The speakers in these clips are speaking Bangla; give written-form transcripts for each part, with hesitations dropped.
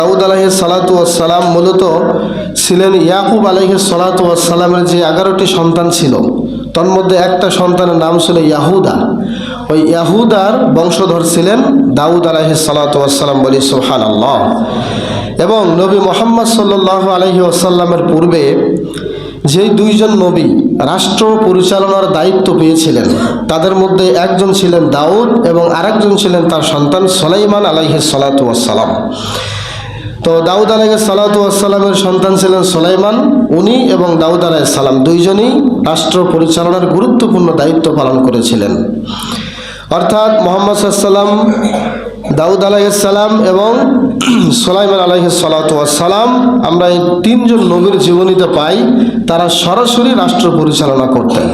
দাউদ আলাইহিস সালাতু ওয়াস সালাম মূলত ছিলেন ইয়াকুব আলাইহিস সালাতু ওয়াস সালামের যে 11টি সন্তান ছিল, তার মধ্যে একটা সন্তানের নাম ছিল ইয়াহুদা। ওই ইয়াহুদার বংশধর ছিলেন দাউদ আলাইহিস সালাতু ওয়াস সালাম, বলি সুবহানাল্লাহ। এবং নবী মুহাম্মদ সাল্লাল্লাহু আলাইহি ওয়াসাল্লামের পূর্বে যেই দুইজন নবী রাষ্ট্র পরিচালনার দায়িত্ব পেয়েছিলেন, তাদের মধ্যে একজন ছিলেন দাউদ এবং আরেকজন ছিলেন তার সন্তান সুলাইমান আলাইহিস সালাতু ওয়াস সালাম। তো দাউদ আলাইহিস সালাতু ওয়াস সালামের সন্তান ছিলেন সুলাইমান। উনি এবং দাউদ আলাইহিস সালাম দুইজনই রাষ্ট্র পরিচালনার গুরুত্বপূর্ণ দায়িত্ব পালন করেছিলেন। অর্থাৎ মুহাম্মদ সাল্লাল্লাহু আলাইহি ওয়াসাল্লাম, দাউদ আলাইহিস সালাম এবং সুলাইমান আলাইহিস সালাতু ওয়াস সালাম, আমরা এই তিনজন নবীর জীবনীতে পাই তারা সরাসরি রাষ্ট্র পরিচালনা করতেন।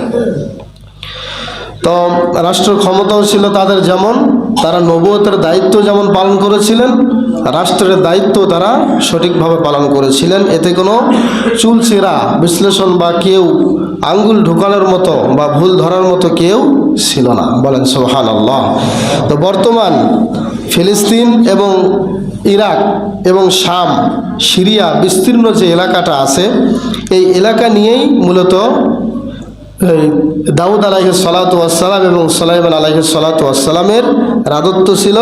তো রাষ্ট্র ক্ষমতাও ছিল তাদের, যেমন তারা নবুয়তের দায়িত্ব যেমন পালন করেছিলেন, রাষ্ট্রের দায়িত্ব তারা সঠিকভাবে পালন করেছিলেন। এতে কোনো চুলচেরা বিশ্লেষণ বা কেউ আঙ্গুল ঢোকানোর মতো বা ভুল ধরার মতো কেউ ছিল না, বলেন সুবহানাল্লাহ। তো বর্তমান ফিলিস্তিন এবং ইরাক এবং শাম, সিরিয়া বিস্তীর্ণ যে এলাকাটা আছে, এই এলাকা নিয়েই মূলত দাউদ আলাইহিস সালাতু ওয়াস সালাম এবং সুলাইমান আলাইহিস সালাতু ওয়াস সালামের রাজত্ব ছিল।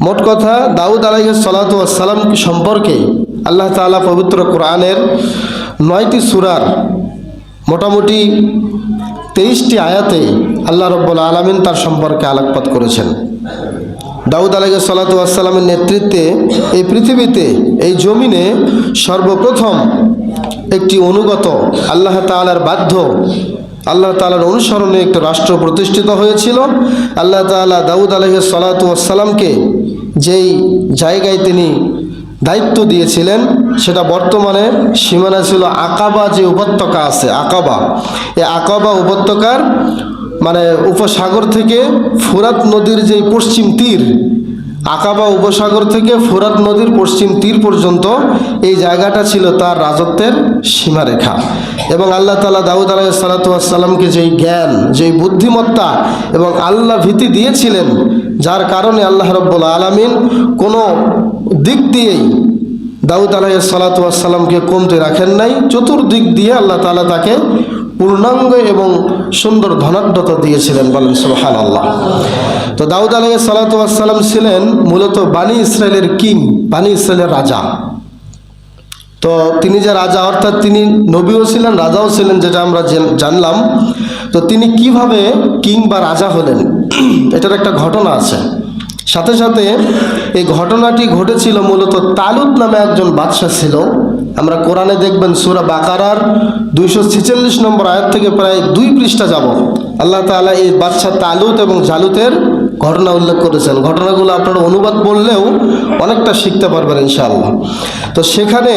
মোট কথা, দাউদ আলাইহিস সালাতু ওয়াস সালাম সম্পর্কে আল্লাহ তাআলা পবিত্র কোরআনের 9টি সূরার মোটামুটি 23টি আয়াতে আল্লাহ রাব্বুল আলামিন তার সম্পর্কে আলোকপাত করেছেন। দাউদ আলাইহিস সালাতু ওয়াস সালামের নেতৃত্বে এই পৃথিবীতে, এই জমিনে সর্বপ্রথম একটি অনুগত, আল্লাহ তাআলার বাধ্য, আল্লাহ তাআলার অনুসরণে একটি রাষ্ট্র প্রতিষ্ঠিত হয়েছিল। আল্লাহ তাআলা দাউদ আলাইহিস সালাতু ওয়াস সালামকে যেই জায়গায় তিনি দায়িত্ব দিয়েছিলেন, সেটা বর্তমানে সীমানা ছিল আকাবা যে উপত্যকা আছে, আকাবা। এই আকাবা উপত্যকার মানে উপসাগর থেকে ফুরাত নদীর যেই পশ্চিম তীর, আকাবা উপসাগর থেকে ফুরাত নদীর পশ্চিম তীর পর্যন্ত এই জায়গাটা ছিল তার রাজত্বের সীমারেখা। এবং আল্লাহ তাআলা দাউদ আলাইহিস সালাতু ওয়াস সালামকে যেই জ্ঞান, যেই বুদ্ধিমত্তা এবং আল্লাহ ভীতি দিয়েছিলেন, যার কারণে আল্লাহ রাব্বুল আলামিন কোনো দিক দিয়েই দাউদ আলাইহিস সালাতু ওয়াস সালামকে কমতে রাখেন নাই। চতুর্দিক দিয়ে আল্লাহ তাআলা তাকে পূর্ণাঙ্গ এবং সুন্দর ধনাঢ্যতা দিয়েছিলেন, বলেন সুবহানাল্লাহ। তো দাউদ আলাইহিস সালাতু ওয়াস সালাম ছিলেন মূলত বানি ইসরায়েলের কিং, বানি ইসরায়েলের রাজা। তো তিনি যে রাজা, অর্থাৎ তিনি নবীও ছিলেন, রাজাও ছিলেন, যেটা আমরা জানলাম। তো তিনি কিভাবে কিং বা রাজা হলেন, এটার একটা ঘটনা আছে। সাথে সাথে এই ঘটনাটি ঘটেছিল মূলত তালুত নামে একজন বাদশা ছিল। আমরা কোরআনে দেখবেন সূরা বাকারার 246 নম্বর আয়াত থেকে প্রায় 2 পৃষ্ঠা যাব আল্লাহ তাআলা এই বাদশা তালুত এবং জালুতের ঘটনা উল্লেখ করেছেন। ঘটনাগুলো আপনারা অনুবাদ বললেও অনেকটা শিখতে পারবেন ইনশাআল্লাহ। তো সেখানে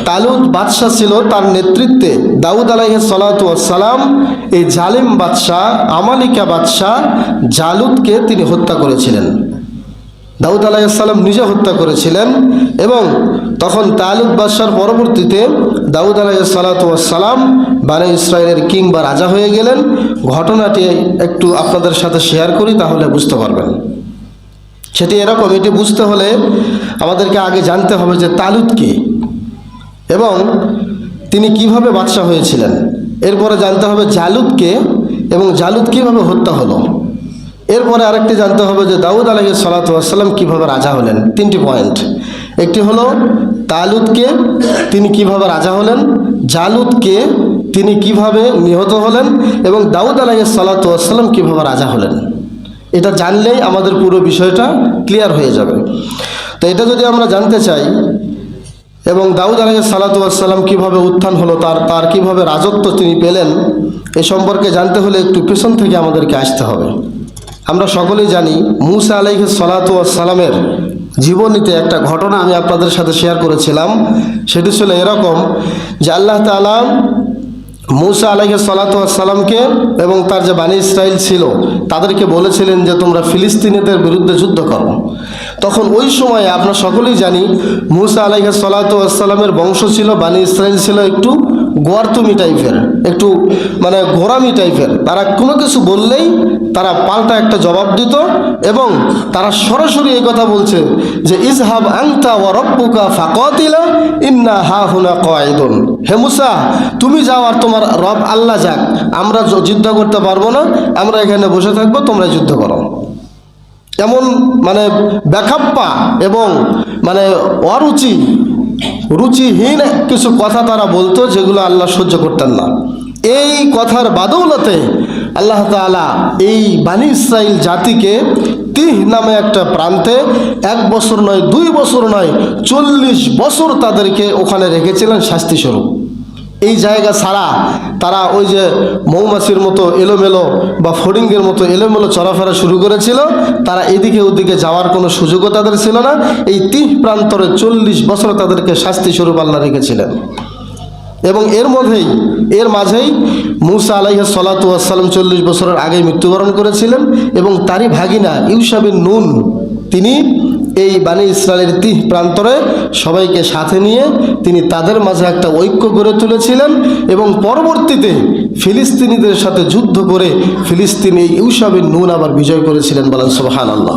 তালুত বাদশা ছিল, তার নেতৃত্বে দাউদ আলাইহিস সালাতু ওয়াস সালাম এই জালিম বাদশা, আমালিকা বাদশা জালুতকে তিনি হত্যা করেছিলেন। দাউদ আলাইহিস সালাম নিজে হত্যা করেছিলেন। এবং তখন তালুত বাদশার পরবর্তীতে দাউদ আলাইহিস সালাতু ওয়াস সালাম বানি ইসরায়েলের কিং বা রাজা হয়ে গেলেন। ঘটনাটি একটু আপনাদের সাথে শেয়ার করি, তাহলে বুঝতে পারবেন। সেটি এরকম, এটি বুঝতে হলে আমাদেরকে আগে জানতে হবে যে তালুত কে এবং তিনি কিভাবে বাদশা হয়েছিলেন। এরপরে জানতে হবে জালুত কে এবং জালুত কিভাবে হত্যা হলো। এরপরে আরেকটি জানতে হবে যে দাউদ আলাইহিস সালাতু ওয়াস সালাম কিভাবে রাজা হলেন। 3টি পয়েন্ট। একটি হলো তালুতকে, তিনি কিভাবে রাজা হলেন, জালুতকে, তিনি কিভাবে নিহত হলেন, এবং দাউদ আলাইহিস সালাতু ওয়াস সালাম কিভাবে রাজা হলেন। এটা জানলেই আমাদের পুরো বিষয়টা ক্লিয়ার হয়ে যাবে। তো এটা যদি আমরা জানতে চাই এবং দাউদ আলাইহিস সালাতু ওয়াস সালাম কিভাবে উত্থান হলো, তার কিভাবে রাজত্ব তিনি পেলেন, এ সম্পর্কে জানতে হলে একটু পেছন থেকে আমাদেরকে আসতে হবে। আমরা সকলেই জানি মূসা আলাইহিস সালাতু ওয়াস সালামের জীবনীতে একটা ঘটনা আমি আপনাদের সাথে শেয়ার করেছিলাম। সেটি ছিল এরকম যে আল্লাহ তাআলা মূসা আলাইহিস সালাতু ওয়াস সালামকে এবং তার যে বানি ইসরাইল ছিল তাদেরকে বলেছিলেন যে তোমরা ফিলিস্তিনিদের বিরুদ্ধে যুদ্ধ করো। তখন ওই সময়ে আমরা সকলেই জানি মূসা আলাইহিস সালাতু ওয়াস সালামের বংশ ছিল, বানি ইসরাইল ছিল একটু গোয়ারতুমি টাইপের, একটু মানে গোরামি টাইপের। তারা কোনো কিছু বললেই তারা পাল্টা একটা জবাব দিত এবং তারা সরাসরি এই কথা বলছে যে ইজহাব আনতা ওয়া রাব্বুকা ফাকাতিলা ইন্না হাহুনা কাঈদুন। হে মুসা, তুমি যাও আর তোমার রব আল্লাহ যাক, আমরা যুদ্ধ করতে পারবো না, আমরা এখানে বসে থাকবো, তোমরা যুদ্ধ করো। এমন মানে বেখাপ্পা এবং মানে রুচিহীন কিছু কথা তারা বলতো, যেগুলো আল্লাহ সহ্য করতেন না। এই কথার বাদৌলতে আল্লাহ তাআলা এই বানি ইসরাইল জাতিকে তিহ নামে একটা প্রান্তে 1 বছর নয়, 2 বছর নয়, 40 বছর তাদেরকে ওখানে রেখেছিলেন শাস্তিস্বরূপ। এই জায়গা ছাড়া তারা ওই যে মৌমাছির মতো এলোমেলো বা ফড়িঙ্গের মতো এলোমেলো চলাফেরা শুরু করেছিল। তারা এদিকে ওদিকে যাওয়ার কোনো সুযোগও তাদের ছিল না। এই তিহ প্রান্তরে 40 বছর তাদেরকে শাস্তিস্বরূপ আল্লাহ রেখেছিলেন। এবং এর মাঝেই মূসা আলাইহিস সালাতু ওয়াস সালাম 40 বছরের আগে মৃত্যুবরণ করেছিলেন এবং তারই ভাগিনা ইউশা বিন নুন তিনি এই বানি ইসরায়েলের তিহ প্রান্তরে সবাইকে সাথে নিয়ে তিনি তাদের মাঝে একটা ঐক্য গড়ে তুলেছিলেন এবং পরবর্তীতে ফিলিস্তিনিদের সাথে যুদ্ধ করে ফিলিস্তিন এই ইউশা বিন নুন আবার বিজয় করেছিলেন। বলেন সুবহানাল্লাহ।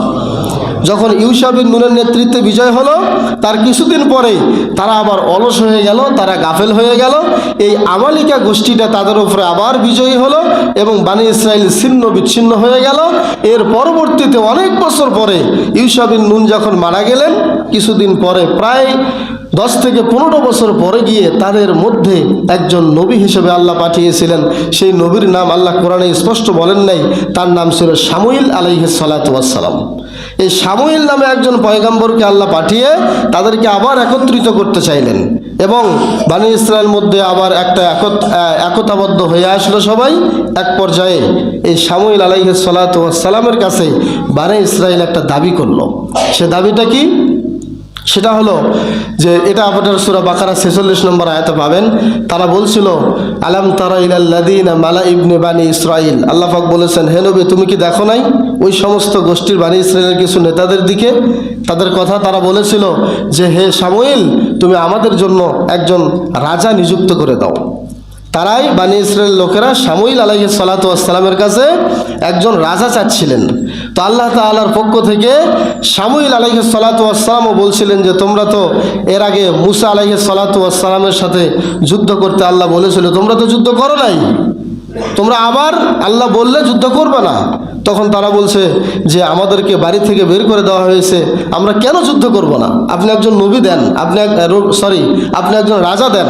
যখন ইউশা বিন নুনের নেতৃত্বে বিজয় হলো, তার কিছুদিন পরেই তারা আবার অলস হয়ে গেল, তারা গাফেল হয়ে গেল। এই আমালিকা গোষ্ঠীটা তাদের উপরে আবার বিজয়ী হলো এবং বানি ইসরায়েল ছিন্ন বিচ্ছিন্ন হয়ে গেল। এর পরবর্তীতে অনেক বছর পরে ইউশা বিন নুন যখন মারা গেলেন, কিছুদিন পরে প্রায় 10 থেকে 15 বছর পরে গিয়ে তাদের মধ্যে একজন নবী হিসেবে আল্লাহ পাঠিয়েছিলেন। সেই নবীর নাম আল্লাহ কোরআনে স্পষ্ট বলেন নাই, তার নাম ছিল শামুইল আলাইহিস সালাতু ওয়াস সালাম। এই শামুইল নামে একজন পয়গম্বরকে আল্লাহ পাঠিয়ে তাদেরকে আবার একত্রিত করতে চাইলেন এবং বানি ইসরায়েল মধ্যে আবার একটা একতাবদ্ধ হয়ে আসলো সবাই। এক পর্যায়ে এই শামুইল আলাইহিস সালাতু ওয়াস সালামের কাছে বানি ইসরায়েল একটা দাবি করলো। সে দাবিটা কি? সেটা হলো যে এটা আপনার সূরা বাকারা 46 নম্বর আয়াতে পাবেন। তারা বলছিল আলাম তারা ইলাল্লাযীনা মালা ইবনে বানি ইসরাইল, আল্লাহ পাক বলেছেন, হে নবী তুমি কি দেখো নাই ওই সমস্ত গোষ্ঠীর বানি ইসরায়েলের কিছু নেতাদের দিকে? তাদের কথা তারা বলেছিল যে হে শামুইল, তুমি আমাদের জন্য একজন রাজা নিযুক্ত করে দাও। তারাই বানি ইসরায়েল লোকেরা শামুইল আলাইহিস সালাতু ওয়াস সালামের কাছে একজন রাজা চাচ্ছিলেন। তো আল্লাহ তাআলার পক্ষ থেকে শামুইল আলাইহিস সালাতু ওয়াস সালামও বলছিলেন যে তোমরা তো এর আগে মূসা আলাইহিস সালাতু ওয়াস সালামের সাথে যুদ্ধ করতে আল্লাহ বলেছিল, তোমরা তো যুদ্ধ করো নাই, তোমরা আবার আল্লাহ বললে যুদ্ধ করবে না। তখন তারা বলছে যে আমাদেরকে বাড়ি থেকে বের করে দেওয়া হয়েছে, আমরা কেন যুদ্ধ করব না? আপনি একজন নবী দেন, আপনি একজন রাজা দেন।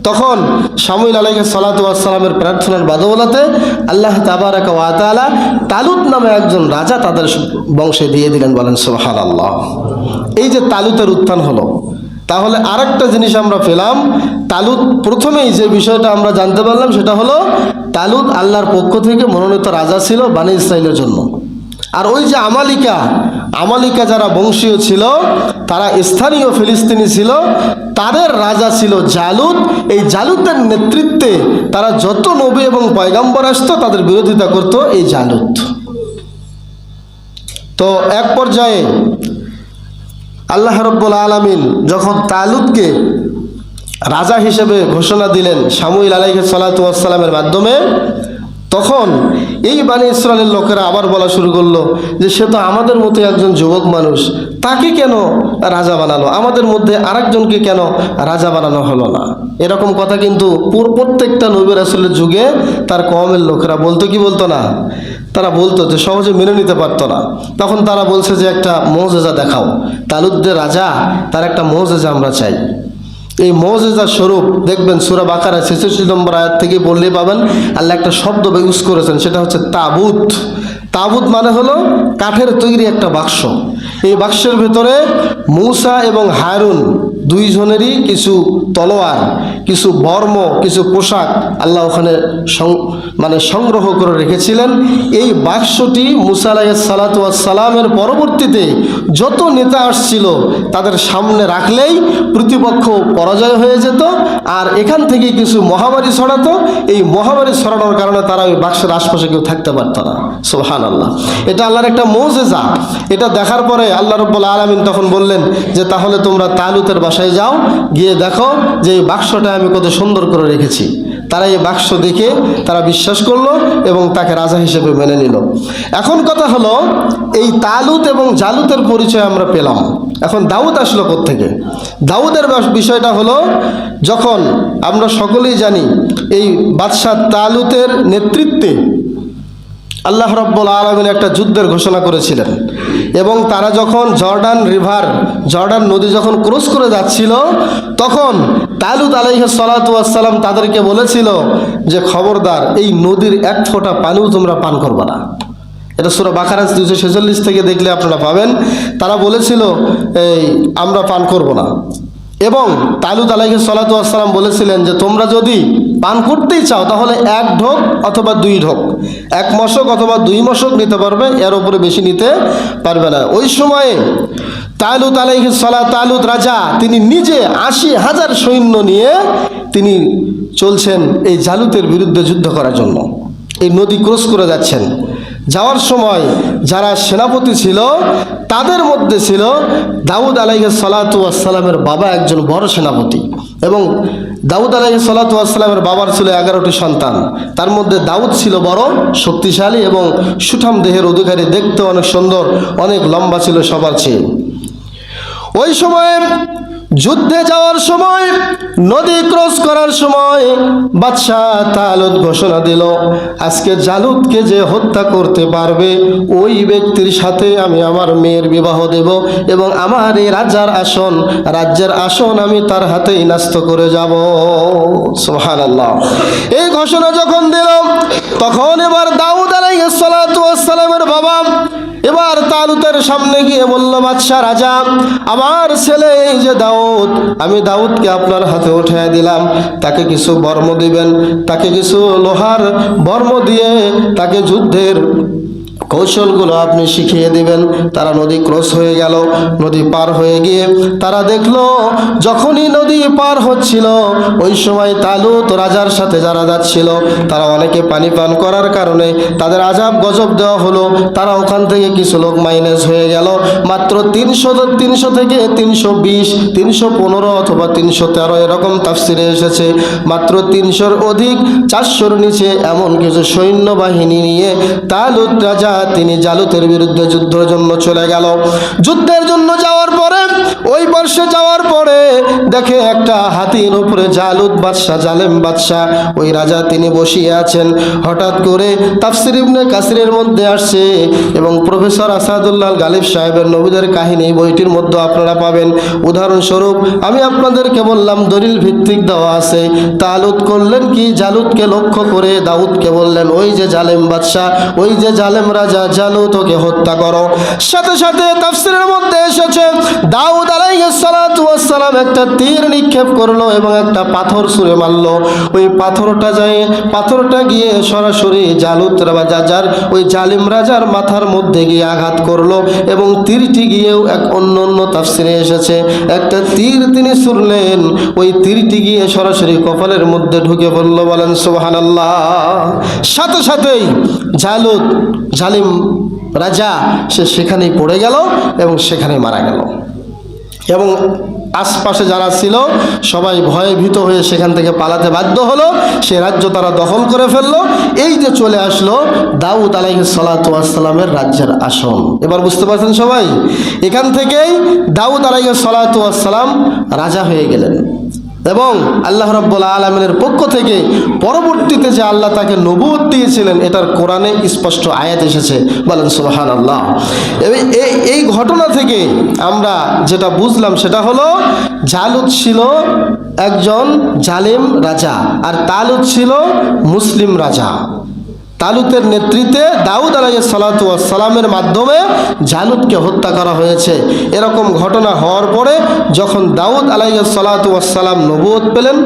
তখন শামুইল আলাইহিস সালাতু ওয়াস সালামের প্রার্থনার বাদৌলতে আল্লাহ তাবারাকা ওয়া তাআলা তালুত নামে একজন রাজা তাদের বংশে দিয়ে দিলেন। বলেন সুবহানাল্লাহ। এই যে তালুতের উত্থান হলো, তাহলে আরেকটা জিনিস আমরা পেলাম। তালুত প্রথমেই যে বিষয়টা আমরা জানতে পারলাম সেটা হলো তালুত আল্লাহর পক্ষ থেকে মনোনীত রাজা ছিল বানি ইসরাইলের জন্য। আর ওই যে আমালিকা যারা বংশীয় ছিল, তারা স্থানীয় ফিলিস্তিনি ছিল, তাদের রাজা ছিল জালুত। এই জালুতের নেতৃত্বে তারা যত নবী এবং পয়গম্বর আসতো তাদের বিরোধিতা করত এই জালুত। তো এক পর্যায়ে আল্লাহ রাব্বুল আলামিন যখন তালুতকে রাজা হিসেবে ঘোষণা দিলেন শামুইল আলাইহিস সালাতু ওয়াস সালামের মাধ্যমে, তখন এই বানি ইসরায়েলের লোকেরা আবার বলা শুরু করলো যে সে তো আমাদের মতো একজন যুবক মানুষ, তাকে কেন রাজা বানালো, আমাদের মধ্যে আরেকজনকে কেন রাজা বানানো হলো না? এরকম কথা কিন্তু প্রত্যেকটা নবী রাসূলের যুগে তার কওমের লোকেরা বলতো কি বলতো না? তারা বলতো যে সহজে মেনে নিতে পারতো না। তখন তারা বলছে যে একটা মুজিজা দেখাও, তালুতদের রাজা, তার একটা মুজিজা আমরা চাই। এই মুজিজা স্বরূপ দেখবেন সূরা বাকারা 46 নম্বর আয়াত থেকে বললেই পাবেন আল্লাহ একটা শব্দ ইউজ করেছেন, সেটা হচ্ছে তাবুত। তাবুত মানে হলো কাঠের তৈরি একটা বাক্স। এই বাক্সের ভেতরে মূসা এবং হারুন দুইজনেরই কিছু তলোয়ার, কিছু বর্ম, কিছু পোশাক আল্লাহ ওখানে সংগ্রহ করে রেখেছিলেন। এই বাক্সটি মূসা আলাইহিস সালাতু ওয়াস সালামের পরবর্তীতে যত নেতা আসছিল তাদের সামনে রাখলেই প্রতিপক্ষ পরাজয় হয়ে যেত, আর এখান থেকে কিছু মহামারী ছড়াতো। এই মহামারী ছড়ানোর কারণে তারা ওই বাক্সের আশপাশে কেউ থাকতে পারত না। সুবহানাল্লাহ। এটা আল্লাহর একটা মুজিজা। এটা দেখার পরে আল্লাহ রাব্বুল আলামিন তখন বললেন যে তাহলে তোমরা তালুতের বাসায় যাও, গিয়ে দেখো যে এই বাক্সটা আমি কত সুন্দর করে রেখেছি। তারা এই বাক্স দেখে তারা বিশ্বাস করলো এবং তাকে রাজা হিসেবে মেনে নিল। এখন কথা হলো, এই তালুত এবং জালুতের পরিচয় আমরা পেলাম। এখন দাউদ আসলো কোত্থেকে? দাউদের বিষয়টা হলো, যখন আমরা সকলেই জানি এই বাদশাহ তালুতের নেতৃত্বে আল্লাহ রাব্বুল আলামিন একটা যুদ্ধের ঘোষণা করেছিলেন, এবং তারা যখন জর্ডান নদী যখন ক্রস করে যাচ্ছিল, তখন তালুত আলাইহিস সালাতু ওয়াস সালাম তাদেরকে বলেছিল যে খবরদার, এই নদীর এক ফোঁটা পানিও তোমরা পান করবে না। এটা সূরা বাকারা 246 থেকে দেখলে আপনারা পাবেন। তারা বলেছিল আমরা পান করব না। এবং তালুত আলাইহিস সালাতু ওয়াস সালাম বলেছিলেন যে তোমরা যদি পান করতেই চাও তাহলে 1 ঢোক অথবা 2 ঢোক, 1 মশক অথবা 2 মশক নিতে পারবে, এর উপরে বেশি নিতে পারবে না। ওই সময়ে তালুত রাজা তিনি নিজে 80,000 সৈন্য নিয়ে তিনি চলছেন এই জালুতের বিরুদ্ধে যুদ্ধ করার জন্য। এই নদী ক্রস করে যাচ্ছেন। যাওয়ার সময় যারা সেনাপতি ছিল তাদের মধ্যে ছিল দাউদ আলাইহিস সালাতু ওয়াস সালামের বাবা, একজন বড় সেনাপতি। এবং দাউদ আলাইহিস সালাতু ওয়াস সালামের বাবার ছিল 11টি সন্তান। তার মধ্যে দাউদ ছিল বড় শক্তিশালী এবং সুঠাম দেহের অধিকারী, দেখতে অনেক সুন্দর, অনেক লম্বা ছিল সবার চেয়ে। ওই সময় যুদ্ধে যাওয়ার সময়, নদী ক্রস করার সময় বাদশাহ তালুত ঘোষণা দিল, আজকে জালুতকে যে হত্যা করতে পারবে ওই ব্যক্তির সাথে আমি আমার মেয়ের বিবাহ দেব, এবং আমার এই রাজ্যের আসন আমি তার হাতেই ন্যস্ত করে যাব। সুবহানাল্লাহ। এই ঘোষণা যখন দিল, তখন এবার দাউদ আলাইহিস সালাতু ওয়াস সালামের বাবা এবার তালুতের সামনে গিয়ে বলল, বাদশাহ রাজা, আমার ছেলে এই যে দাউদ, আমি দাউদকে আপনার হাতে উঠিয়ে দিলাম, তাকে কিছু বর্ম দিবেন, তাকে কিছু লোহার বর্ম দিয়ে তাকে যুদ্ধের কৌশলগুলো আপনি শিখিয়ে দিবেন। তারা নদী ক্রস হয়ে গেল। নদী পার হয়ে গিয়ে তারা দেখলো, যখনই নদী পার হচ্ছিল ওই সময় তালুত রাজার সাথে যারা যাচ্ছিল তারা অনেকে পানি পান করার কারণে তাদের আযাব গজব দেওয়া হলো। তারা ওখান থেকে কিছু লোক মাইনাস হয়ে গেল। মাত্র 300 থেকে 320, 315 অথবা 313 এরকম তাফসিরে এসেছে। মাত্র 300-র অধিক, 400-র নিচে এমন কিছু সৈন্যবাহিনী নিয়ে তালুত রাজা তিনি জালুতের বিরুদ্ধে যুদ্ধের জন্য চলে গেল। যুদ্ধের জন্য যাওয়ার পরে, ওই বর্ষে যাওয়ার পরে দেখে একটা হাতির উপরে জালুত বাদশাহ, জালেম বাদশাহ, ওই রাজা তিনি বসিয়ে আছেন। হঠাৎ করে তাফসির ইবনে কাসিরের মধ্যে আসছে, এবং প্রফেসর আসাদুল্লাহ গালিব সাহেবের নবীদের কাহিনী বইটির মধ্যে আপনারা পাবেন। উদাহরণস্বরূপ আমি আপনাদেরকে বললাম, দলিল ভিত্তিক দেওয়া আছে। তালুত করলেন কি, জালুতকে লক্ষ্য করে দাউদকে বললেন, ওই যে জালেম বাদশাহ, ওই যে জালেম রাজা জালুত, ওকে হত্যা করো। সাথে সাথে তাফসিরের মধ্যে এসেছে দাউদ আলাইহিস সালাতু ওয়াস সালাম একটা তীর নিক্ষেপ করলো এবং একটা পাথর ছুঁড়ে মারলো। ওই পাথরটা গিয়ে সরাসরি জালুত রাজার, ওই জালিম রাজার মাথার মধ্যে গিয়ে আঘাত করলো, এবং তীরটি গিয়েও এক অন্য তাফসিরে এসেছে একটা তীর তিনি ছুঁড়লেন, ওই তীরটি গিয়ে সরাসরি কপালের মধ্যে ঢুকে পড়লো। বলেন সুবহানাল্লাহ। সাথে সাথেই জালিম রাজা সে সেখানেই পড়ে গেল এবং সেখানেই মারা গেল। এবং আশপাশে যারা ছিল সবাই ভয়ে ভীত হয়ে সেখান থেকে পালাতে বাধ্য হলো। সে রাজ্য তারা দখল করে ফেললো। এই যে চলে আসলো দাউদ আলাইহিস সালাতু ওয়াস সালামের রাজ্যের আসন। এবার বুঝতে পারছেন সবাই? এখান থেকেই দাউদ আলাইহিস সালাতু ওয়াস সালাম রাজা হয়ে গেলেন, এবং আল্লাহ রাব্বুল আলামিনের পক্ষ থেকে পরবর্তীতে যে আল্লাহ তাকে নবুয়ত দিয়েছিলেন এটার কোরআনে স্পষ্ট আয়াত এসেছে। বলেন সুবহানাল্লাহ। এই ঘটনা থেকে আমরা যেটা বুঝলাম সেটা হলো, জালুত ছিল একজন জালেম রাজা আর তালুত ছিল মুসলিম রাজা। তালুতের নেতৃত্বে দাউদ আলাইহিস সালাতু ওয়াস সালামের মাধ্যমে জালুতকে হত্যা করা হয়েছে। এরকম ঘটনা হওয়ার পরে যখন দাউদ আলাইহিস সালাতু ওয়াস সালাম নবুয়ত পেলেন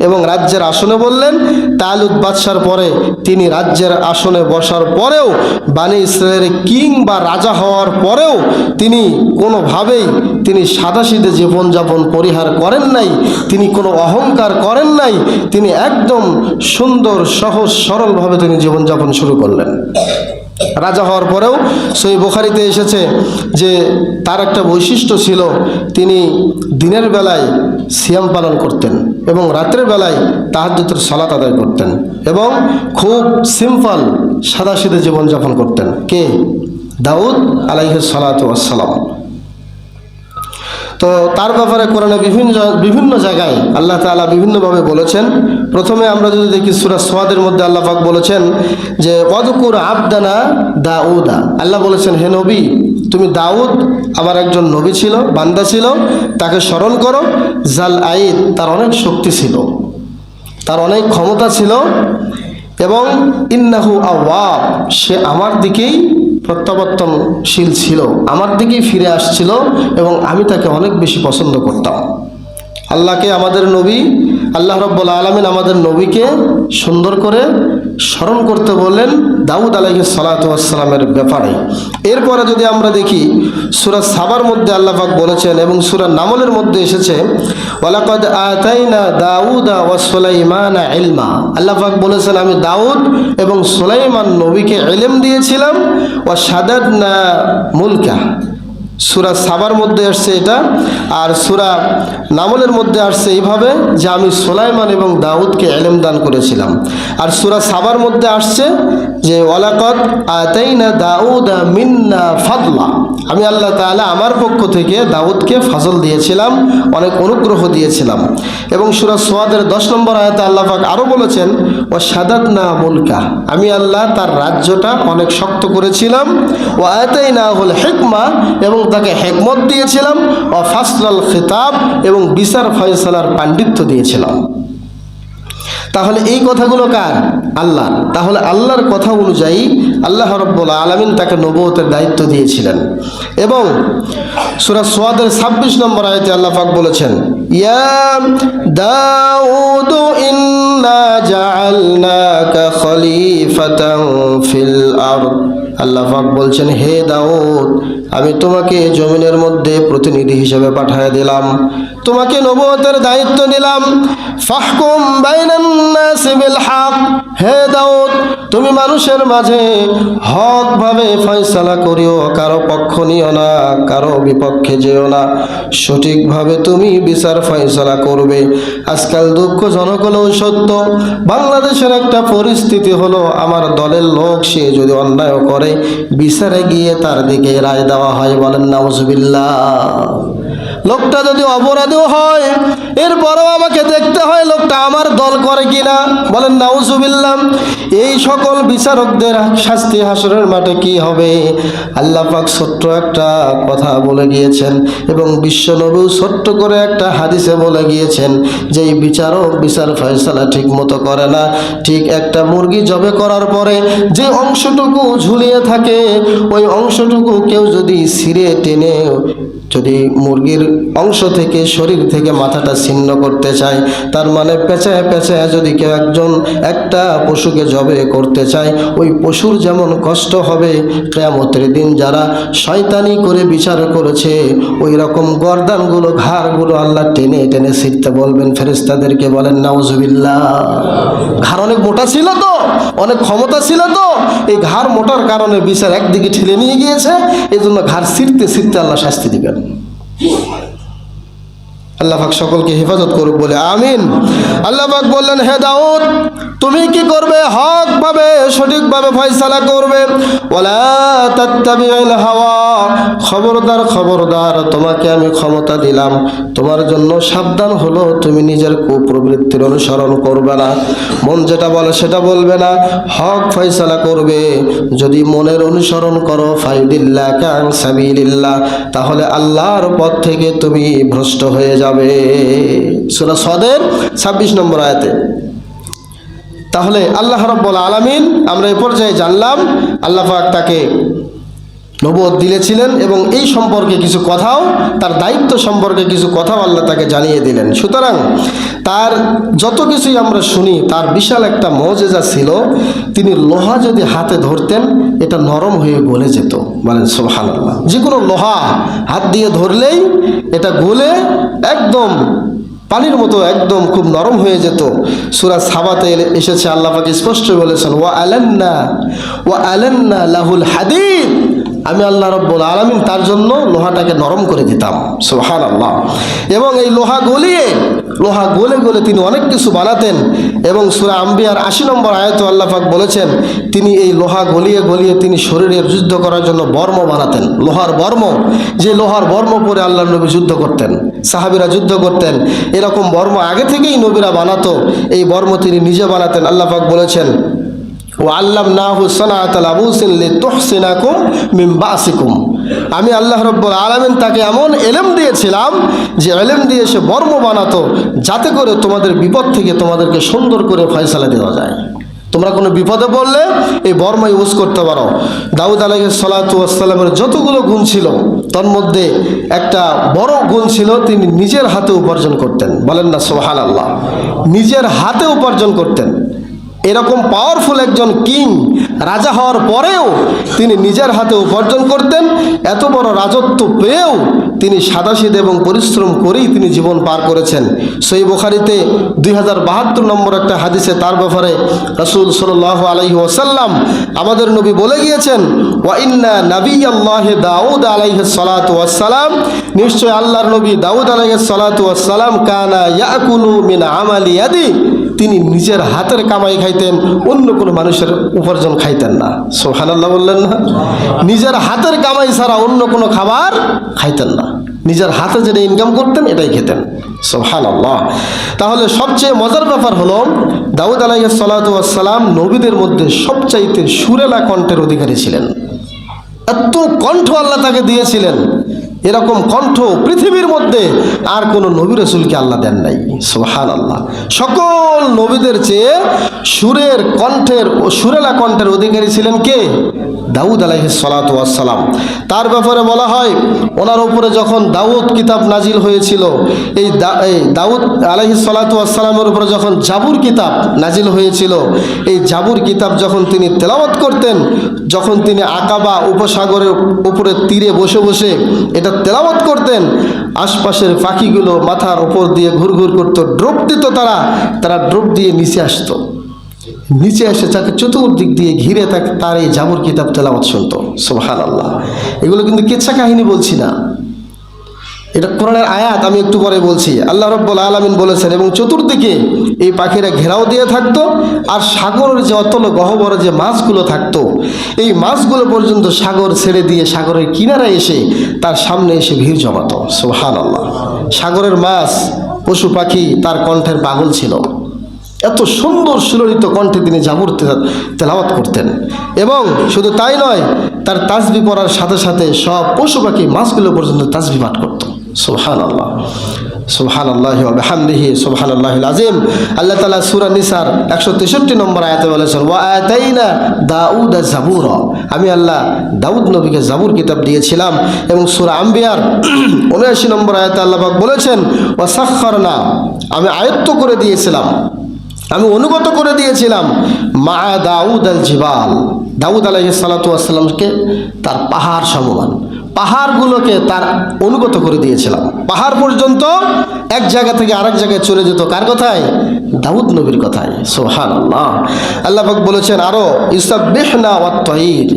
এবং রাজ্যের আসনে বললেন, তালুত বাদশার পরে তিনি রাজ্যের আসনে বসার পরেও, বানি ইসরায়েলের কিং বা রাজা হওয়ার পরেও তিনি কোনোভাবেই তিনি সাদাসিধে জীবনযাপন পরিহার করেন নাই, তিনি কোনো অহংকার করেন নাই, তিনি একদম সুন্দর সহজ সরলভাবে তিনি জীবনযাপন শুরু করলেন। রাজা হওয়ার পরেও সহিহ বুখারীতে এসেছে যে তার একটা বৈশিষ্ট্য ছিল, তিনি দিনের বেলায় সিয়াম পালন করতেন এবং রাতের বেলায় তাহাজ্জুদের সালাত আদায় করতেন এবং খুব সিম্পল সাদাসিধে জীবনযাপন করতেন। কে? দাউদ আলাইহিস সালাতু ওয়াস সালাম। তো তার ব্যাপারে কোরআনে বিভিন্ন জায়গায় আল্লাহ তাআলা বিভিন্নভাবে বলেছেন। প্রথমে আমরা যদি দেখি সূরা সাদের মধ্যে আল্লাহ পাক বলেছেন যে ওয়াযকুর আবদানা দাউদা, আল্লাহ বলেছেন হে নবী তুমি দাউদ আমার একজন নবী ছিল, বান্দা ছিল, তাকে স্মরণ করো। জাল আইদ, তার অনেক শক্তি ছিল, তার অনেক ক্ষমতা ছিল এবং ইন্নাহু আওয়াব, সে আমার দিকেই প্রত্যাবর্তনশীল ছিল, আমার দিকেই ফিরে আসছিল এবং আমি তাকে অনেক বেশি পছন্দ করতাম। আল্লাহকে আমাদের নবী, আল্লাহ রাব্বুল আলামিন আমাদের নবীকে সুন্দর করে স্মরণ করতে বললেন দাউদ আলাইহিস সালাতু ওয়াস সালামের ব্যাপারে। এরপরে যদি আমরা দেখি সূরা সাবার মধ্যে আল্লাহ পাক বলেছেন এবং সূরা নামলের মধ্যে এসেছে ওয়ালাকাদ আতাইনা দাউদা ওয়া সুলাইমানা ইলমা, আল্লাহ পাক বলেছেন আমি দাউদ এবং সুলাইমান নবীকে ইলম দিয়েছিলাম। ওয়া শাদাদনা মুলকা, সূরা সাবার মধ্যে আসছে এটা, আর সূরা নামলের মধ্যে আসছে এইভাবে যে আমি সুলাইমান এবং দাউদকে ইলম দান করেছিলাম। আর সূরা সাবার মধ্যে আসছে যে ওয়ালাকাদ আতাইনা দাউদা মিন্না ফাদলা, আমি আল্লাহ তাআলা আমার পক্ষ থেকে দাউদকে ফজল দিয়েছিলাম, অনেক অনুগ্রহ দিয়েছিলাম। এবং সূরা সাদের 10 নম্বর আয়াতে আল্লাহ পাক আরও বলেছেন ওয়া শাদাদনা মুলকা, আমি আল্লাহ তার রাজ্যটা অনেক শক্ত করেছিলাম। ওয়া আতাইনাহুল হিকমা, এবং তাকে হিকমত দিয়েছিলাম। ওয়া ফাসলাল খিতাব, এবং বিচার ফয়সালার পাণ্ডিত্য দিয়েছিলাম। তাহলে এই কথাগুলো কার? আল্লাহ। তাহলে আল্লাহর কথা অনুযায়ী আল্লাহ রাব্বুল আলামিন তাকে নবুয়তের দায়িত্ব দিয়েছিলেন। এবং সূরা সাদের 26 নম্বর আয়াতে আল্লাহ পাক বলেছেন ইয়া দাউদ ইন্না জাআলনাকা খলিফাতান ফিল আরদ, আল্লাহ পাক বলছেন হে দাউদ আমি তোমাকে জমিনের মধ্যে প্রতিনিধি হিসেবে পাঠিয়ে দিলাম, তোমাকে নবুয়তের দায়িত্ব দিলাম। ফাহকুম বাইনান নাসি বিল হক, হে দাউদ তুমি মানুষের মাঝে হক ভাবে ফয়সালা করিও, কারো পক্ষ নিও না, কারো বিপক্ষে যেও না, সঠিকভাবে তুমি বিচার ফয়সালা করবে। আজকাল দুঃখজনক হলেও সত্য, বাংলাদেশের একটা পরিস্থিতি হলো আমার দলের লোক সে যদি অন্যায় করে বিচারে গিয়ে তার দিকে রায় দেওয়া হয়। বলেন নাউজুবিল্লাহ। লোকটা যদি অপরাধীও হয় এরপরও আমাকে দেখতে হয় লোকটা আমার দল করে কিনা। বলেন নাউজুবিল্লাহ। এই সকল বিচারকদের শাস্তি হাসরের মাঠে কি হবে? আল্লাহ পাক ছোট্ট একটা কথা বলে গিয়েছেন এবং বিশ্বনবী ছোট্ট করে একটা হাদিসে বলে গিয়েছেন যে এই বিচারক বিচার ফয়সালা ঠিক মতো করে না। ঠিক একটা মুরগি জবে করার পরে যে অংশটুকু ঝুলিয়ে থাকে ওই অংশটুকু কেউ যদি ছিঁড়ে টেনে যদি মুরগির অংশ থেকে শরীর থেকে মাথাটা ছিন্ন করতে চায়, তার মানে পেঁচায় পেঁচায় যদি কেউ একটা পশুকে জবে করতে চায় ওই পশুর যেমন কষ্ট হবে, কিয়ামতের দিন যারা শয়তানি করে বিচার করেছে ওই রকম গর্দানগুলো ঘাড়গুলো আল্লাহ টেনে টেনে ছিঁড়তে বলবেন ফেরেশতাদেরকে। বলেন নাউজুবিল্লাহ। ঘাড় অনেক মোটা ছিল তো, অনেক ক্ষমতা ছিল তো, এই ঘাড় মোটার কারণে বিচার একদিকে ঠেলে নিয়ে গিয়েছে, এই জন্য ঘাড় ছিঁড়তে ছিঁড়তে আল্লাহ শাস্তি দিবেন। আল্লাহ পাক সকলকে হেফাজত করুক বলে আমিন। আল্লাহ পাক বললেন হে দাউদ তুমি কি করবে? হক ভাবে সঠিকভাবে ফয়সালা করবে। ওয়ালা তাত্তাবিউল হাওয়া, খবরদার খবরদার তোমাকে আমি ক্ষমতা দিলাম, তোমার জন্য সাবধান হলো তুমি নিজের কুপ্রবৃত্তির অনুসরণ করবে না, মন যেটা বলে সেটা বলবে না, হক ফয়সালা করবে। যদি মনের অনুসরণ করো ফায়ুদিল্লাকা আন সাবিলিল্লাহ, তাহলে আল্লাহর পথ থেকে তুমি ভ্রষ্ট হয়ে যাবে। সূরা সাদের 26 নম্বর আয়াতে। তাহলে আল্লাহ রাব্বুল আলামিন আমরা এই পর্যায়ে জানলাম আল্লাহ পাক তাকে নবুয়ত দিয়েছিলেন এবং এই সম্পর্কে কিছু কথাও, তার দায়িত্ব সম্পর্কে কিছু কথাও আল্লাহ তাকে জানিয়ে দিলেন। সুতরাং তার যত কিছুই আমরা শুনি তার বিশাল একটা মুজিজা ছিল, তিনি লোহা যদি হাতে ধরতেন এটা নরম হয়ে গলে যেত। বলেন সুবহানাল্লাহ। যে কোনো লোহা হাত দিয়ে ধরলেই এটা গলে একদম পানির মতো একদম খুব নরম হয়ে যেত। সূরা সাবাতে এসেছে আল্লাহ পাক স্পষ্ট বলেছেন ওয়া আলান্না লাহুল হাদিদ, আমি আল্লাহ রাব্বুল আলামিন তার জন্য লোহাটাকে নরম করে দিতাম। সুবহানাল্লাহ। এবং এই লোহা গলে গলে তিনি অনেক কিছু বানাতেন। এবং সূরা আম্বিয়ার ৮০ নম্বর আয়াতে আল্লাহ পাক বলেছেন, তিনি এই লোহা গলিয়ে গলিয়ে তিনি শরীরের যুদ্ধ করার জন্য বর্ম বানাতেন, লোহার বর্ম। যে লোহার বর্ম পরে আল্লাহর নবী যুদ্ধ করতেন, সাহাবীরা যুদ্ধ করতেন। এরকম বর্ম আগে থেকেই নবীরা বানাতো, এই বর্ম তিনি নিজে বানাতেন। আল্লাহ পাক বলেছেন, ওয়াল্লামনাহু সানাআতা লাবুসিন লিতুহসিনাকুম মিন বাসিকুম। আমি আল্লাহ রাব্বুল আলামিন তাকে এমন ইলম দিয়েছিলাম যে ইলম দিয়ে সে বর্ম বানাতো, যাতে করে তোমাদের বিপদ থেকে তোমাদেরকে সুন্দর করে ফয়সালা দেওয়া যায়। তোমরা কোনো বিপদে পড়লে এই বর্ম ইউজ করতে পারো। দাউদ আলাইহিস সালাতু ওয়াস সালামের যতগুলো গুণ ছিল, তার মধ্যে একটা বড় গুণ ছিল, তিনি নিজের হাতে উপার্জন করতেন। বলেন না সুবহানাল্লাহ। নিজের হাতে উপার্জন করতেন। এরকম পাওয়ারফুল একজন কিং, রাজা হওয়ার পরেও তিনি নিজের হাতে উপার্জন করতেন। এত বড় রাজত্ব পেয়েও তিনি সাদাসিধে এবং পরিশ্রম করেই তিনি জীবন পার করেছেন। সহিহ বুখারীতে 2072 নম্বর একটা হাদিসে তার ব্যাপারে রাসূল সাল্লাল্লাহু আলাইহি ওয়াসাল্লাম আমাদের নবী বলে গিয়েছেন, ওয়া ইন্না নাবিয়াল্লাহি দাউদ আলাইহিস সালাতু ওয়াস সালাম, নিশ্চয় আল্লাহর নবী দাউদ আলাইহিস সালাতু ওয়াস সালাম কানা ইয়াকুলু মিন আমালি ইয়াদি, তিনি নিজের হাতের কামাই খাইতেন, অন্য কোনো মানুষের উপার্জন খাইতেন না। সুবহানাল্লাহ বললেন না? নিজের হাতের কামাই ছাড়া অন্য কোনো খাবার খাইতেন না, নিজের হাতে যেটা ইনকাম করতেন এটাই খেতেন। সুবহানাল্লাহ। তাহলে সবচেয়ে মজার ব্যাপার হলো, দাউদ আলাইহিস সালাতু ওয়াস সালাম নবীদের মধ্যে সবচাইতে সুরেলা কণ্ঠের অধিকারী ছিলেন। এত কণ্ঠ আল্লাহ তাকে দিয়েছিলেন, এরকম কণ্ঠ পৃথিবীর মধ্যে আর কোনো নবী রাসূলকে আল্লাহ দেন নাই। সুবহানাল্লাহ। সকল নবীদের চেয়ে সুরের কণ্ঠের ও সুরেলা কণ্ঠের অধিকারী ছিলেন কে? দাউদ আলাইহিস সালাতু ওয়াস সালাম। তার ব্যাপারে বলা হয়, ওনার উপরে যখন দাউদ কিতাব নাজিল হয়েছিল, এই দাউদ আলাইহিস সালাতু ওয়াস সালামের উপরে যখন জাবুর কিতাব নাজিল হয়েছিল, এই জাবুর কিতাব যখন তিনি তেলাওয়াত করতেন, যখন তিনি আকাবা উপসাগরের উপরে তীরে বসে বসে এটা তেলাওয়াত করতেন, আশপাশের পাখিগুলো মাথার উপর দিয়ে ঘুরঘুর করতো, ড্রপ দিত, তারা ড্রপ দিয়ে নিচে আসতো, নিচে এসে তাকে চতুর্দিক দিয়ে ঘিরে তার এই জাবুর কিতাব তেলাওয়াত শুনতো। সুবহানাল্লাহ। এগুলো কিন্তু কিচ্ছা কাহিনী বলছি না, এটা কোরআনের আয়াত। আমি একটু পরে বলছি। আল্লাহ রাব্বুল আলামিন বলেছেন, এবং চতুর্দিকে এই পাখিরা ঘেরাও দিয়ে থাকতো, আর সাগরের যে অতল গহ্বরে যে মাছগুলো থাকতো, এই মাছগুলো পর্যন্ত সাগর ছেড়ে দিয়ে সাগরের কিনারায় এসে তার সামনে এসে ভিড় জমাতো। সুবহানাল্লাহ। সাগরের মাছ, পশু পাখি তার কণ্ঠের পাগল ছিল। এত সুন্দর সুললিত কণ্ঠে তিনি জাবুর তেলাওয়াত করতেন। এবং শুধু তাই নয়, তার তাসবিহ পড়ার সাথে সাথে সব পশু পাখি মাছগুলো পর্যন্ত তাসবিহ পাঠ করত। সুবহানাল্লাহ। সুবহানাল্লাহি ওয়া বিহামদিহি সুবহানাল্লাহিল আযীম। আল্লাহ তাআলা সূরা নিসার 163 নম্বর আয়াতে বলেছেন, ওয়া আতাইনা দাউদা জাবুরা, আমি আল্লাহ দাউদ নবীকে জাবুর কিতাব দিয়েছিলাম। এবং সূরা আম্বিয়ার 79 নম্বর আয়াতে আল্লাহ পাক বলেছেন, ওয়া সাখখারনা, আমি আয়ত্ত করে দিয়েছিলাম, আমি অনুগত করে দিয়েছিলাম, মা দাউদ আল জিবাল, দাউদ আলাইহিস সালাতু ওয়াস সালামকে তার পাহাড় সমমান, পাহাড়গুলোকে তার অনুগত করে দিয়েছিলাম। পাহাড় পর্যন্ত এক জায়গা থেকে আরেক জায়গায় চলে যেত, কার কথায়? দাউদ নবীর কথায়। সুবহানাল্লাহ। আল্লাহ পাক বলেছেন আরো, ইউসাব্বিহনা ওয়াত তায়র,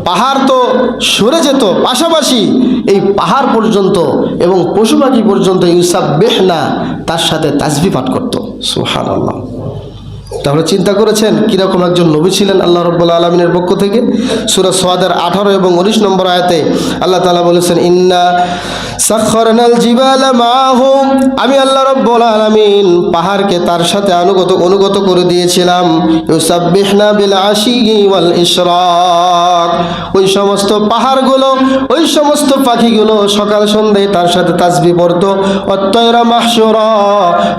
পাহাড় তো সরে যেত, পাশাপাশি এই পাহাড় পর্যন্ত এবং পশু পাখি পর্যন্ত ইউসাব্বিহনা তার সাথে তাসবিহ পাঠ করত। সুবহানাল্লাহ। তাহলে চিন্তা করেছেন কিরকম একজন নবী ছিলেন আল্লাহ রাব্বুল আলামিনের পক্ষ থেকে। সূরা সাদের 18 এবং 19 নম্বর আয়াতে আল্লাহ তাআলা বলেছেন, ইন্না সাখখারনাল জিবালা মাহুম, আমি আল্লাহ রাব্বুল আলামিন পাহাড়কে তার সাথে অনুগত করে দিয়েছিলাম। ইউসাব্বিহনা বিল আশি ওয়াল ইশরাক, ওই সমস্ত পাহাড়গুলো, ওই সমস্ত পাখিগুলো সকাল সন্ধ্যায় তার সাথে তাসবিহ পড়তো। অত্তয়রা মাহশুরা,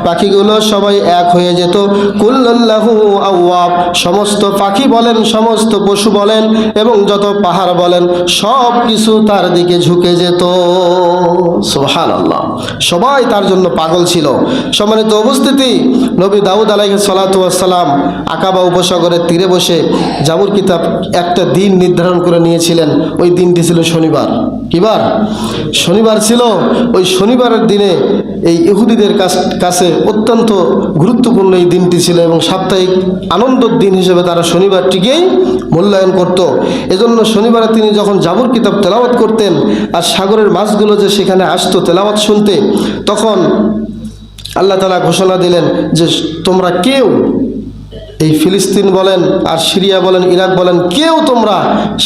পাখিগুলো সবাই এক হয়ে যেত। কুল্লাল্লাহু আওয়াব, সমস্ত পাখি বলেন, সমস্ত পশু বলেন এবং যত পাহাড় বলেন, সব কিছু তার দিকে ঝুঁকে যেত। সুবহানাল্লাহ। সবাই তার জন্য পাগল ছিল। সম্মানিত উপস্থিতি, নবী দাউদ আলাইহিস সালাতু ওয়াস সালাম আকাবা উপসাগরের তীরে বসে জাবুর কিতাব একটা দিন নির্ধারণ করে নিয়েছিলেন। ওই দিনটি ছিল শনিবার। কিবার? শনিবার ছিল। ওই শনিবারের দিনে এই ইহুদিদের কাছে অত্যন্ত গুরুত্বপূর্ণ এই দিনটি ছিল এবং সাপ্তাহিক আনন্দের দিন হিসেবে তারা শনিবারটিকেই মূল্যায়ন করত। এজন্য শনিবারে তিনি যখন জাবুর কিতাব তেলাওয়াত করতেন আর সাগরের মাছগুলো যে সেখানে আসতো তেলাওয়াত শুনতে, তখন আল্লাহ তাআলা ঘোষণা দিলেন যে তোমরা কেউ এই ফিলিস্তিন বলেন আর সিরিয়া বলেন ইরাক বলেন কেউ তোমরা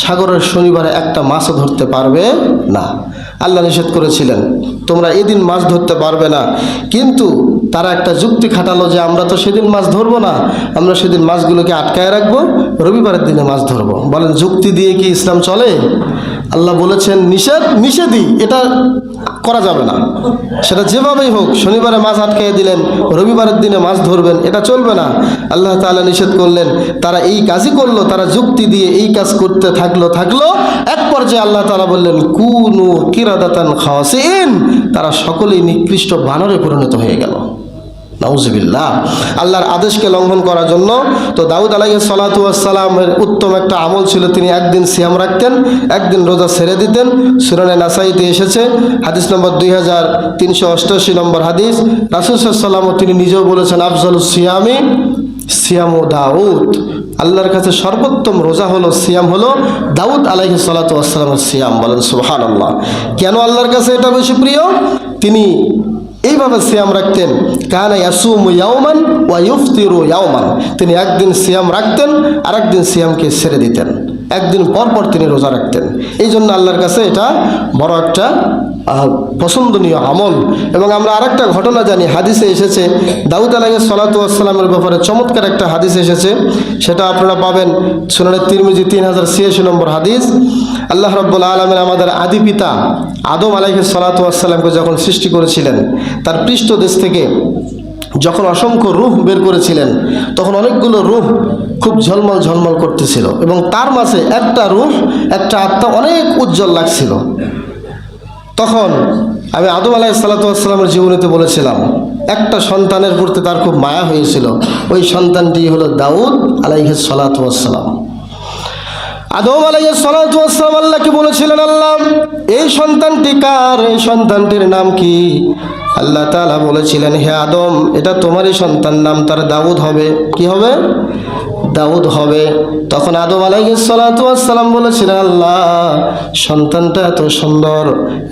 সাগরের শনিবারে একটা মাছও ধরতে পারবে না। আল্লাহ নিষেধ করেছিলেন তোমরা এদিন মাছ ধরতে পারবে না, কিন্তু তারা একটা যুক্তি খাটালো যে আমরা তো সেদিন মাছ ধরবো না, আমরা সেদিন মাছগুলোকে আটকায় রাখবো, রবিবারের দিনে মাছ ধরবো। বলেন যুক্তি দিয়ে কি ইসলাম চলে? আল্লাহ বলেছেন নিষেধই, এটা করা যাবে না। সেটা যেভাবেই হোক শনিবারে মাছ আটকায় দিলেন, রবিবারের দিনে মাছ ধরবেন, এটা চলবে না। আল্লাহ তাআলা নিষেধ করলেন, তারা এই কাজই করলো, তারা যুক্তি দিয়ে এই কাজ করতে থাকলো এক পর্যায়ে আল্লাহ তাআলা বললেন কুনু কিরাদাতান খাসিন, তারা সকলেই নিকৃষ্ট বানরে পরিণত হয়ে গেল। নাউজুবিল্লাহ। আল্লাহর আদেশকে লঙ্ঘন করার জন্য তো দাউদ আলাইহিস সালাতু ওয়াস সালামের উত্তম একটা আমল ছিল, তিনি একদিন সিয়াম রাখতেন, একদিন রোজা ছেড়ে দিতেন। সুনানে নাসাইতে এসেছে হাদিস নম্বর 2388 নম্বর হাদিস। রাসূল সাল্লাল্লাহু আলাইহি ওয়াসাল্লাম তিনি নিজেও বলেছেন আফজালুস সিয়ামি সিয়ামু দাউদ, আল্লাহর কাছে সর্বোত্তম রোজা হলো সিয়াম হলো দাউদ আলাইহিস সালাতু ওয়াস সালামের সিয়াম। বলেন সুবহানাল্লাহ। কেন আল্লাহর কাছে এটা বেশি প্রিয়? তিনি এইভাবে সিয়াম রাখতেন, কানা ইয়াসুমু ইয়াওমান ওয়া ইফতিরু ইয়াওমান, তিনি একদিন সিয়াম রাখতেন আর একদিন সিয়ামকে ছেড়ে দিতেন, একদিন পর পর তিনি রোজা রাখতেন। এই জন্য আল্লাহর কাছে এটা বড় একটা পছন্দনীয় আমল। এবং আমরা আরেকটা ঘটনা জানি, হাদিসে এসেছে দাউদ আলাইহিস সালাতু ওয়াস সালামের ব্যাপারে চমৎকার একটা হাদিস এসেছে, সেটা আপনারা পাবেন সুনানে তিরমিজি 3086 নম্বর হাদিস। আল্লাহ রাব্বুল আলামিন আমাদের আদি পিতা আদম আলাইহিস সালাতু ওয়াস সালামকে যখন সৃষ্টি করেছিলেন, তার পৃষ্ঠদেশ থেকে যখন অসংখ্য রূহ বের করেছিলেন, তখন অনেকগুলো রূহ খুব ঝলমল ঝলমল করতেছিল এবং তার মাঝে একটা রূহ, একটা আত্মা অনেক উজ্জ্বল লাগছিল। তখন আমি আদম আলাইহিস সালাতু ওয়াস সালামের জীবনীতে বলেছিলাম একটা সন্তানের প্রতি তার খুব মায়া হয়েছিল, ওই সন্তানটি হলো দাউদ আলাইহিস সালাতু ওয়াস সালাম। আদম আলাইহিস সালাতু ওয়াস সালাম আল্লাহকে বলেছিলেন, আল্লাহ এই সন্তানটি কার, এই সন্তানটির নাম কি? আল্লাহ তাআলা বলেছিলেন, হে আদম এটা তোমারই সন্তান, নাম তার দাউদ হবে। কি হবে? দাউদ হবে। তখন আদম আলাইহিস সালাতু ওয়াস সালাম বলেছিলেন, আল্লাহ সন্তানটা এত সুন্দর,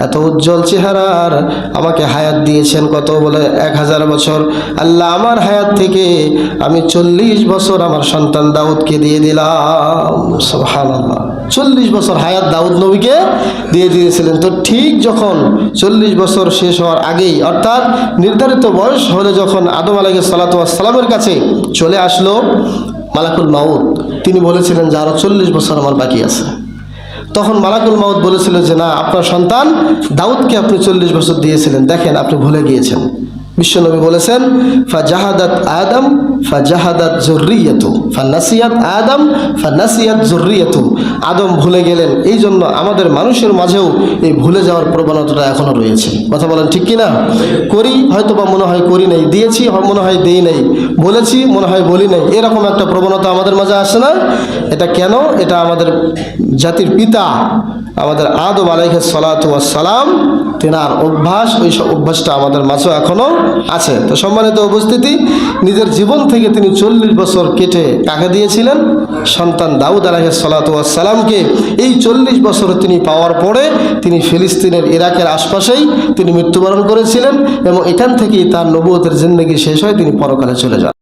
এত উজ্জ্বল চেহারার, আমাকে হায়াত দিয়েছেন কত? বলে 1000 বছর। আল্লাহ আমার হায়াত থেকে আমি 40 বছর আমার সন্তান দাউদকে দিয়ে দিলাম। সুবহানাল্লাহ। 40 বছর হায়াত দাউদ নবীকে দিয়ে দিয়েছিলেন। তো ঠিক যখন 40 বছর শেষ হওয়ার আগেই, অর্থাৎ নির্ধারিত বয়স হলে যখন আদম আলাইহিস সালাতু ওয়াস সালামের কাছে চলে আসলো মালাকুল মাউত, তিনি বলেছিলেন যে আরো 40 বছর আমার বাকি আছে। তখন মালাকুল মাউত বলেছিল যে না, আপনার সন্তান দাউদকে আপনি 40 বছর দিয়েছিলেন, দেখেন আপনি ভুলে গিয়েছেন। বিশ্বনবী বলেছেন ফাজাহাদাত আদম ফাজাহাদাত যুররিয়াতু ফানাসিয়াত আদম ফানাসিয়াত যুররিয়াতু, আদম ভুলে গেলেন, এই জন্য আমাদের মানুষের মাঝেও এই ভুলে যাওয়ার প্রবণতাটা এখনো রয়েছে। কথা বলেন ঠিক কিনা? করি হয়তো বা মনে হয় করি নাই, দিয়েছি মনে হয় দেই নাই, বলেছি মনে হয় বলি নাই, এরকম একটা প্রবণতা আমাদের মাঝে আসে না? এটা কেন? এটা আমাদের জাতির পিতা আমাদের আদম আলাইহিস সালাতু ওয়াস সালাম তেনার অভ্যাস, ওই অভ্যাসটা আমাদের মাঝেও এখনো আছে। তো সম্মানিত উপস্থিতি, নিজের জীবন থেকে তিনি 40 বছর কেটে কাকে দিয়েছিলেন? সন্তান দাউদ আলাইহিস সালাতু ওয়াস সালামকে। এই 40 বছর তিনি পাওয়ার পরে তিনি ফিলিস্তিনের ইরাকের আশপাশেই তিনি মৃত্যুবরণ করেছিলেন এবং এখান থেকেই তার নবুয়তের জিন্দেগি শেষ হয়, তিনি পরকালে চলে যান।